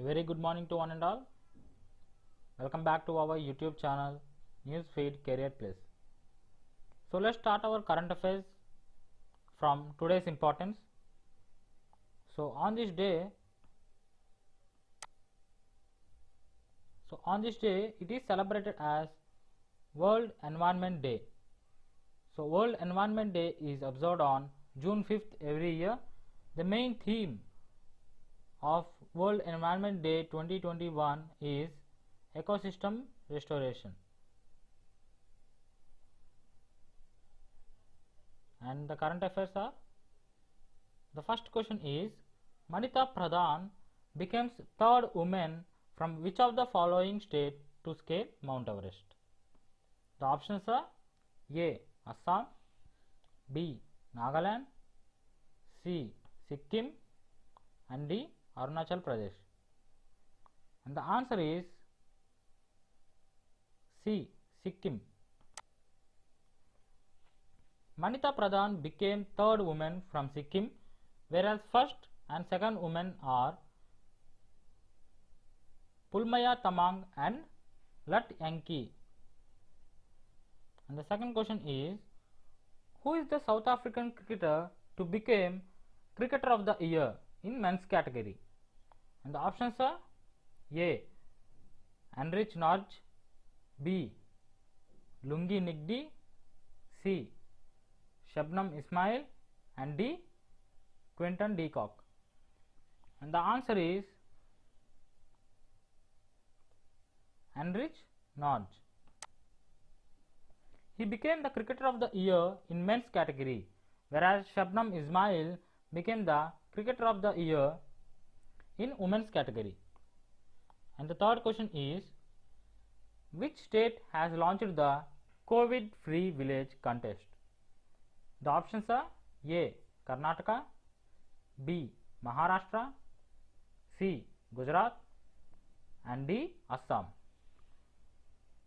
A very good morning to one and all. Welcome back to our YouTube channel Newsfeed Career Place. So let's start our current affairs from today's importance. So on this day it is celebrated as World Environment Day. So World Environment Day is observed on June 5th every year. The main theme of World Environment Day 2021 is ecosystem restoration. And the current affairs are, the first question is, Manita Pradhan becomes third woman from which of the following state to scale Mount Everest? The options are A. Assam, B. Nagaland, C. Sikkim, and D. Arunachal Pradesh. And the answer is C. Sikkim. Manita Pradhan became third woman from Sikkim, whereas first and second women are Pulmaya Tamang and Lat Yanki. And the second question is, who is the South African cricketer to become Cricketer of the Year in men's category? And the options are A. Heinrich Norge, B. Lungi Nigdi, C. Shabnam Ismail, and D. Quinton de Kock. And the answer is Heinrich Norge. He became the Cricketer of the Year in men's category, whereas Shabnam Ismail became the Cricketer of the Year in women's category. And the third question is, which state has launched the COVID-free village contest? The options are A. Karnataka, B. Maharashtra, C. Gujarat, and D. Assam.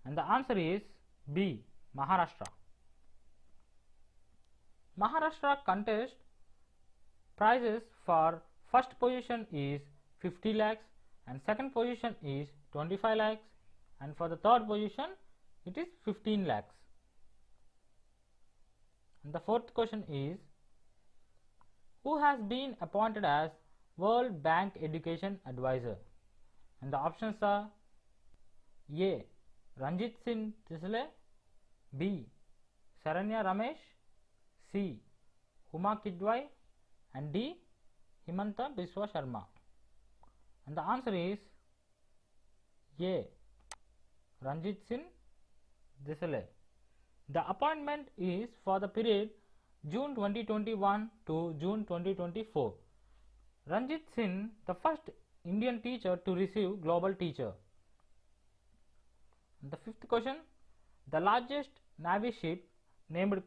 And the answer is B. Maharashtra. Maharashtra contest prizes for first position is 50 lakhs and second position is 25 lakhs and for the third position it is 15 lakhs. And the fourth question is, who has been appointed as World Bank Education Advisor? And the options are A. Ranjit Singh Tisle, B. Saranya Ramesh, C. Huma Kidwai, and D. Himanta Biswa Sharma. And the answer is A. Ranjit Singh Tisle. The appointment is for the period June 2021 to June 2024. Ranjit Singh, the first Indian teacher to receive Global Teacher. And the fifth question, the largest Navy ship named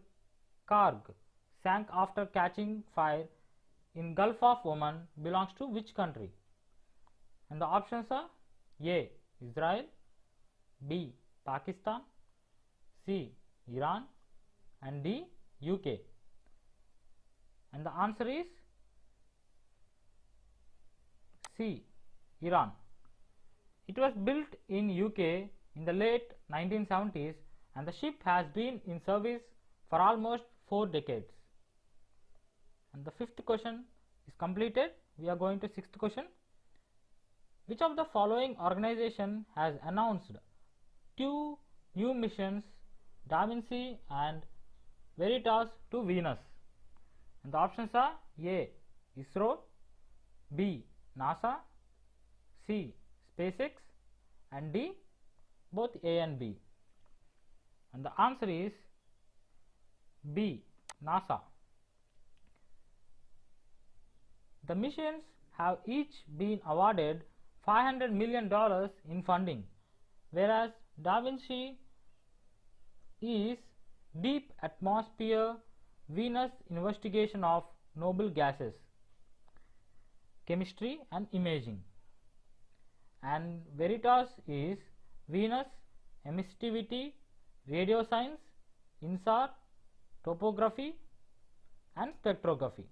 Karg sank after catching fire in Gulf of Oman belongs to which country? And the options are A. Israel, B. Pakistan, C. Iran, and D. UK. And the answer is C. Iran. It was built in UK in the late 1970s and the ship has been in service for almost 4 decades. And the fifth question is completed. We are going to sixth question. Which of the following organization has announced 2 new missions, Da Vinci and Veritas, to Venus? And the options are A. ISRO, B. NASA, C. SpaceX, and D. both A and B. And the answer is B. NASA. The missions have each been awarded $500 million in funding, whereas Da Vinci is Deep Atmosphere Venus Investigation of Noble Gases, Chemistry and Imaging, and Veritas is Venus Emissivity, Radio Science, INSAR, Topography and Spectrography.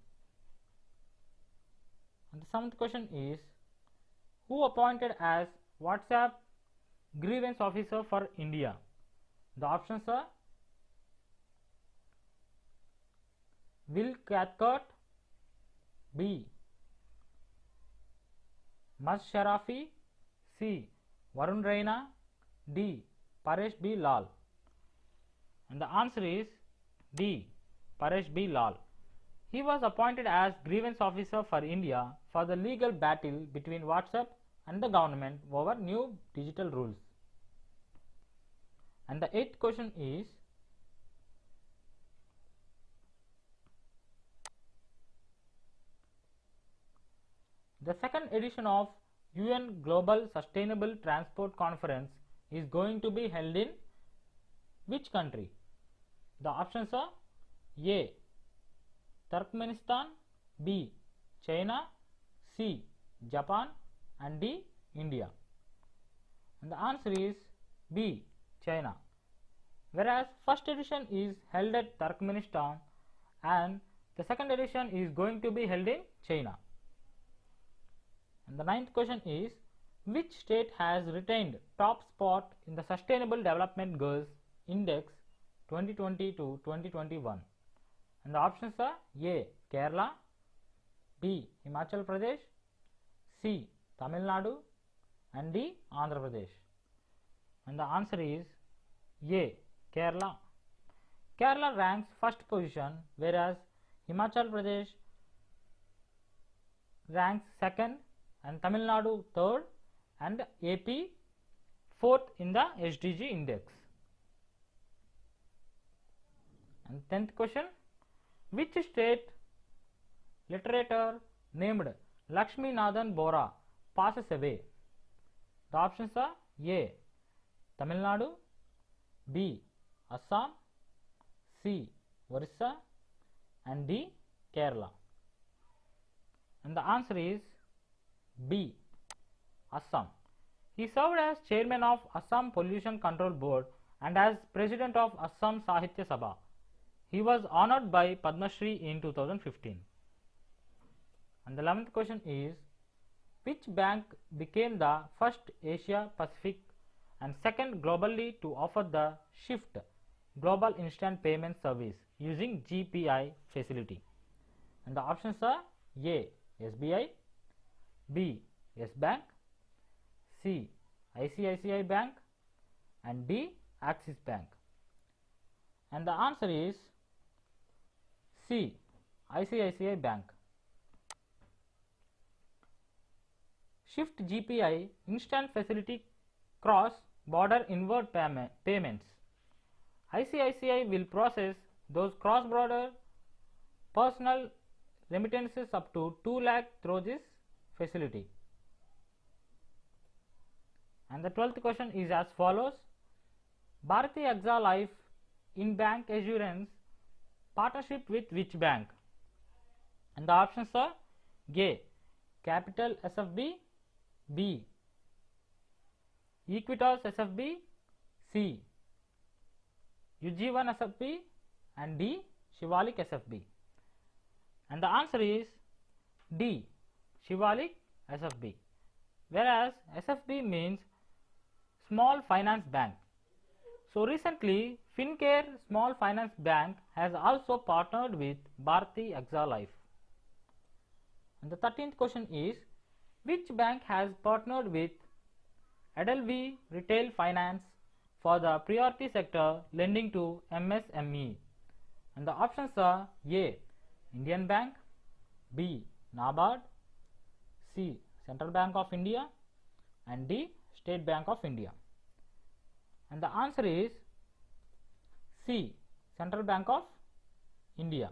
And the seventh question is, Who appointed as WhatsApp grievance officer for India? The options are Will Cathcart, B. Maz Sharafi, C. Varun Raina, D. Paresh B. Lal. And the answer is D. Paresh B. Lal. He was appointed as grievance officer for India for the legal battle between WhatsApp and the government over new digital rules. And the 8th question is, the second edition of UN Global Sustainable Transport Conference is going to be held in which country? The options are A. Turkmenistan, B. China, C. Japan, and D. India. And the answer is B. China. Whereas first edition is held at Turkmenistan and the second edition is going to be held in China. And the 9th question is, which state has retained top spot in the Sustainable Development Goals Index 2020 to 2021? And the options are A. Kerala, B. Himachal Pradesh, C. Tamil Nadu, and D. Andhra Pradesh. And the answer is A. Kerala. Kerala ranks first position, whereas Himachal Pradesh ranks second, and Tamil Nadu third, and AP fourth in the SDG index. And 10th question, which state literator named Lakshmi Nathan Bora passes away? The options are A. Tamil Nadu, B. Assam, C. Orissa, and D. Kerala. And the answer is B. Assam. He served as chairman of Assam Pollution Control Board and as president of Assam Sahitya Sabha. He was honored by Padma Shri in 2015. And the 11th question is, which bank became the first Asia Pacific and second globally to offer the SWIFT Global Instant Payment Service using GPI facility? And the options are A. SBI, B. Yes Bank, C. ICICI Bank, and D. Axis Bank. And the answer is C. ICICI Bank. SWIFT GPI instant facility cross border inward payments. ICICI will process those cross border personal remittances up to 2 lakh through this facility. And the 12th question is as follows: Bharti AXA Life in bank assurance partnership with which bank? And the options are A. Capital SFB, B. Equitas SFB, C. Ujjivan SFB, and D. Shivalik SFB. And the answer is D. Shivalik SFB. Whereas SFB means Small Finance Bank. So recently, Fincare Small Finance Bank has also partnered with Bharti AXA Life. And the 13th question is, which bank has partnered with Edelweiss Retail Finance for the priority sector lending to MSME? And the options are A. Indian Bank, B. NABARD, C. Central Bank of India, and D. State Bank of India. And the answer is C. Central Bank of India.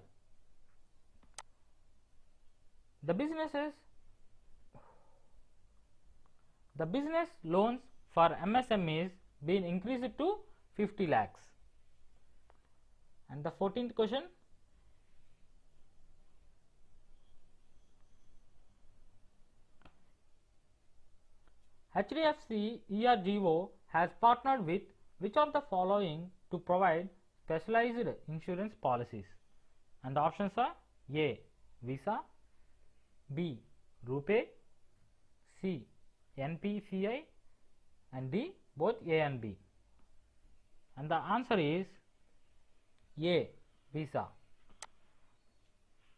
The business loans for MSMEs been increased to 50 lakhs. And the 14th question, HDFC ERGO has partnered with which of the following to provide specialized insurance policies? And the options are A. Visa, B. RuPay, C. NPCI, and D, both A and B. And the answer is A, Visa.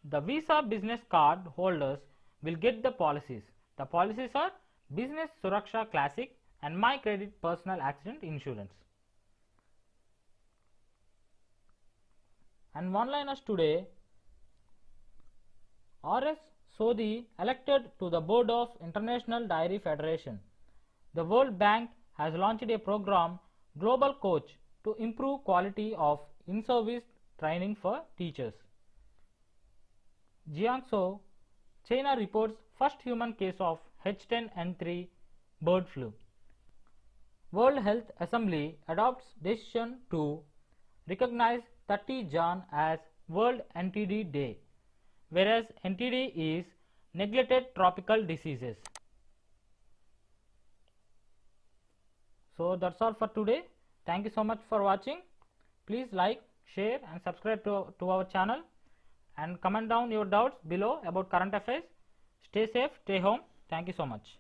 The Visa business card holders will get the policies. The policies are Business Suraksha Classic and My Credit Personal Accident Insurance. And one-liners today. R.S. Sodhi elected to the board of International Dairy Federation. The World Bank has launched a program, Global Coach, to improve quality of in-service training for teachers. Jiangsu, China reports first human case of H10N3 bird flu. World Health Assembly adopts decision to recognize 30 Jan as World NTD Day, whereas NTD is neglected tropical diseases. So that's all for today. Thank you so much for watching. Please like, share and subscribe to our channel, and comment down your doubts below about current affairs. Stay safe, stay home. Thank you so much.